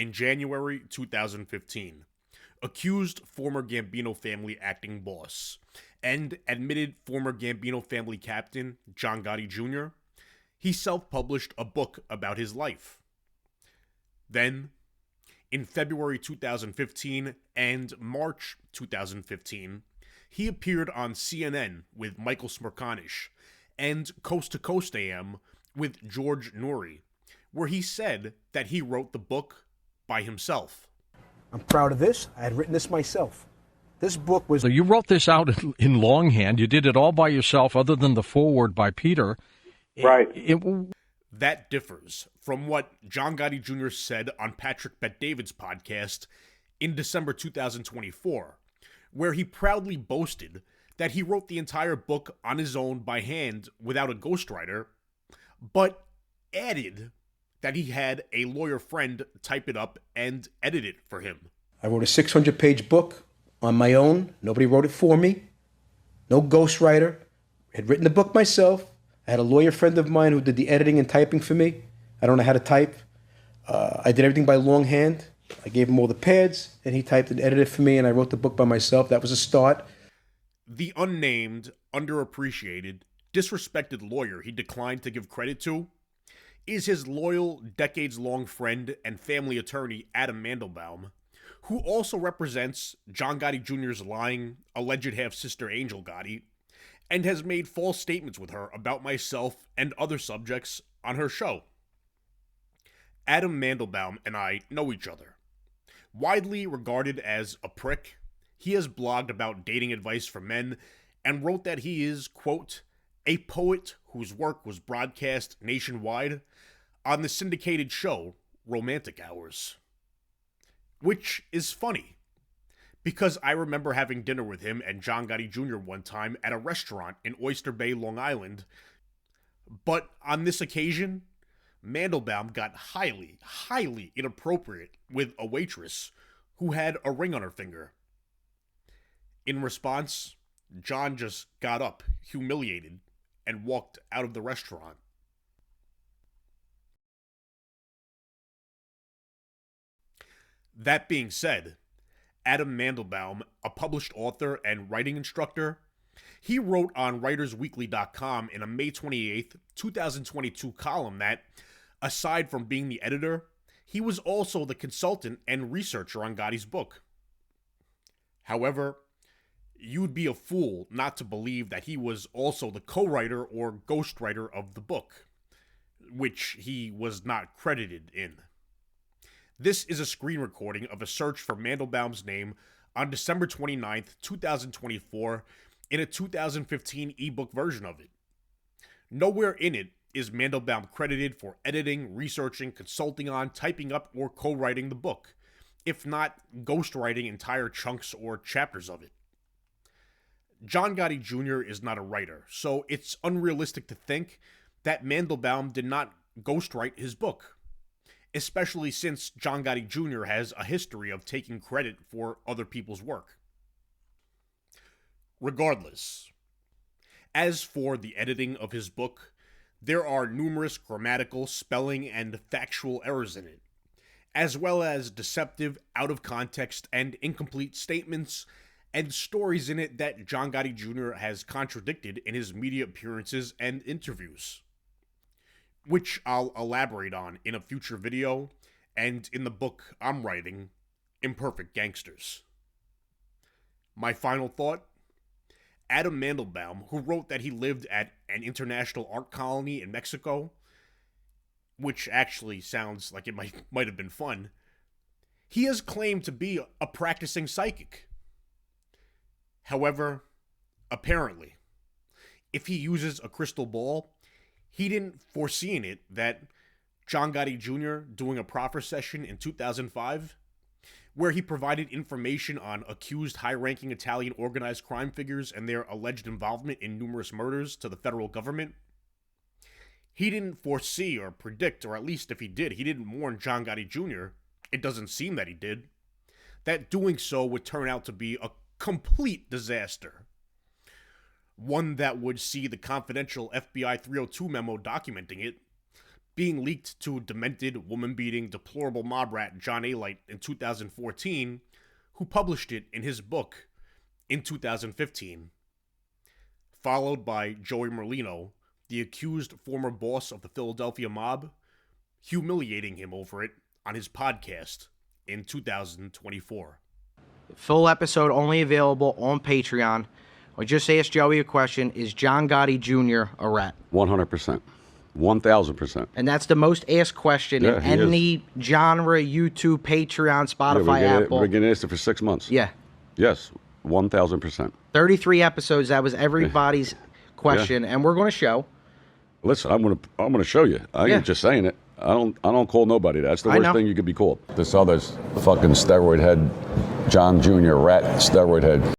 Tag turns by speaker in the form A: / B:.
A: in January 2015, accused former Gambino family acting boss and admitted former Gambino family captain John Gotti Jr. He self-published a book about his life. Then, in February 2015 and March 2015, he appeared on CNN with Michael Smerconish and Coast to Coast AM with George Noory, where he said that he wrote the book by himself.
B: I'm proud of this. I had written this myself. This book was...
C: So you wrote this out in longhand. You did it all by yourself, other than the foreword by Peter.
D: Right.
A: That differs from what John Gotti Jr. said on Patrick Bet-David's podcast in December 2024, where he proudly boasted that he wrote the entire book on his own by hand without a ghostwriter, but added that he had a lawyer friend type it up and edit it for him.
B: I wrote a 600-page book on my own. Nobody wrote it for me. No ghostwriter. I had written the book myself. I had a lawyer friend of mine who did the editing and typing for me. I don't know how to type. I did everything by longhand. I gave him all the pads, and he typed and edited for me, and I wrote the book by myself. That was a start.
A: The unnamed, underappreciated, disrespected lawyer he declined to give credit to is his loyal, decades-long friend and family attorney, Adam Mandelbaum, who also represents John Gotti Jr.'s lying, alleged half-sister Angel Gotti, and has made false statements with her about myself and other subjects on her show. Adam Mandelbaum and I know each other. Widely regarded as a prick, he has blogged about dating advice for men and wrote that he is, quote, a poet whose work was broadcast nationwide on the syndicated show Romantic Hours. Which is funny, because I remember having dinner with him and John Gotti Jr. one time at a restaurant in Oyster Bay, Long Island, but on this occasion, Mandelbaum got highly inappropriate with a waitress who had a ring on her finger. In response, John just got up, humiliated, and walked out of the restaurant. That being said, Adam Mandelbaum, a published author and writing instructor, he wrote on WritersWeekly.com in a May 28, 2022 column that, aside from being the editor, he was also the consultant and researcher on Gotti's book. However, you'd be a fool not to believe that he was also the co-writer or ghostwriter of the book, which he was not credited in. This is a screen recording of a search for Mandelbaum's name on December 29, 2024, in a 2015 ebook version of it. Nowhere in it is Mandelbaum credited for editing, researching, consulting on, typing up, or co-writing the book, if not ghostwriting entire chunks or chapters of it. John Gotti Jr. is not a writer, so it's unrealistic to think that Mandelbaum did not ghostwrite his book, especially since John Gotti Jr. has a history of taking credit for other people's work. Regardless, as for the editing of his book, there are numerous grammatical, spelling, and factual errors in it, as well as deceptive, out-of-context, and incomplete statements and stories in it that John Gotti Jr. has contradicted in his media appearances and interviews, which I'll elaborate on in a future video and in the book I'm writing, Imperfect Gangsters. My final thought: Adam Mandelbaum, who wrote that he lived at an international art colony in Mexico, which actually sounds like it might have been fun, he has claimed to be a practicing psychic. However, apparently, if he uses a crystal ball, he didn't foresee in it that John Gotti Jr. doing a proffer session in 2005, where he provided information on accused high-ranking Italian organized crime figures and their alleged involvement in numerous murders to the federal government. He didn't foresee or predict, or at least if he did, he didn't warn John Gotti Jr., it doesn't seem that he did, that doing so would turn out to be a complete disaster. One that would see the confidential FBI 302 memo documenting it being leaked to demented, woman-beating, deplorable mob rat John A. in 2014, who published it in his book in 2015. Followed by Joey Merlino, the accused former boss of the Philadelphia mob, humiliating him over it on his podcast in 2024.
D: Full episode only available on Patreon. I just asked Joey a question. Is John Gotti Jr. a rat?
E: 100%. 1,000%.
D: And that's the most asked question in any genre, YouTube, Patreon, Spotify, Apple.
E: We're getting asked it for 6 months.
D: Yeah.
E: Yes, 1,000%.
D: 33 episodes. That was everybody's question, and we're going to show.
E: Listen, I'm gonna show you. I ain't just saying it. I don't call nobody that. That's the worst thing you could be called. This other's fucking steroid head, John Jr. rat steroid head.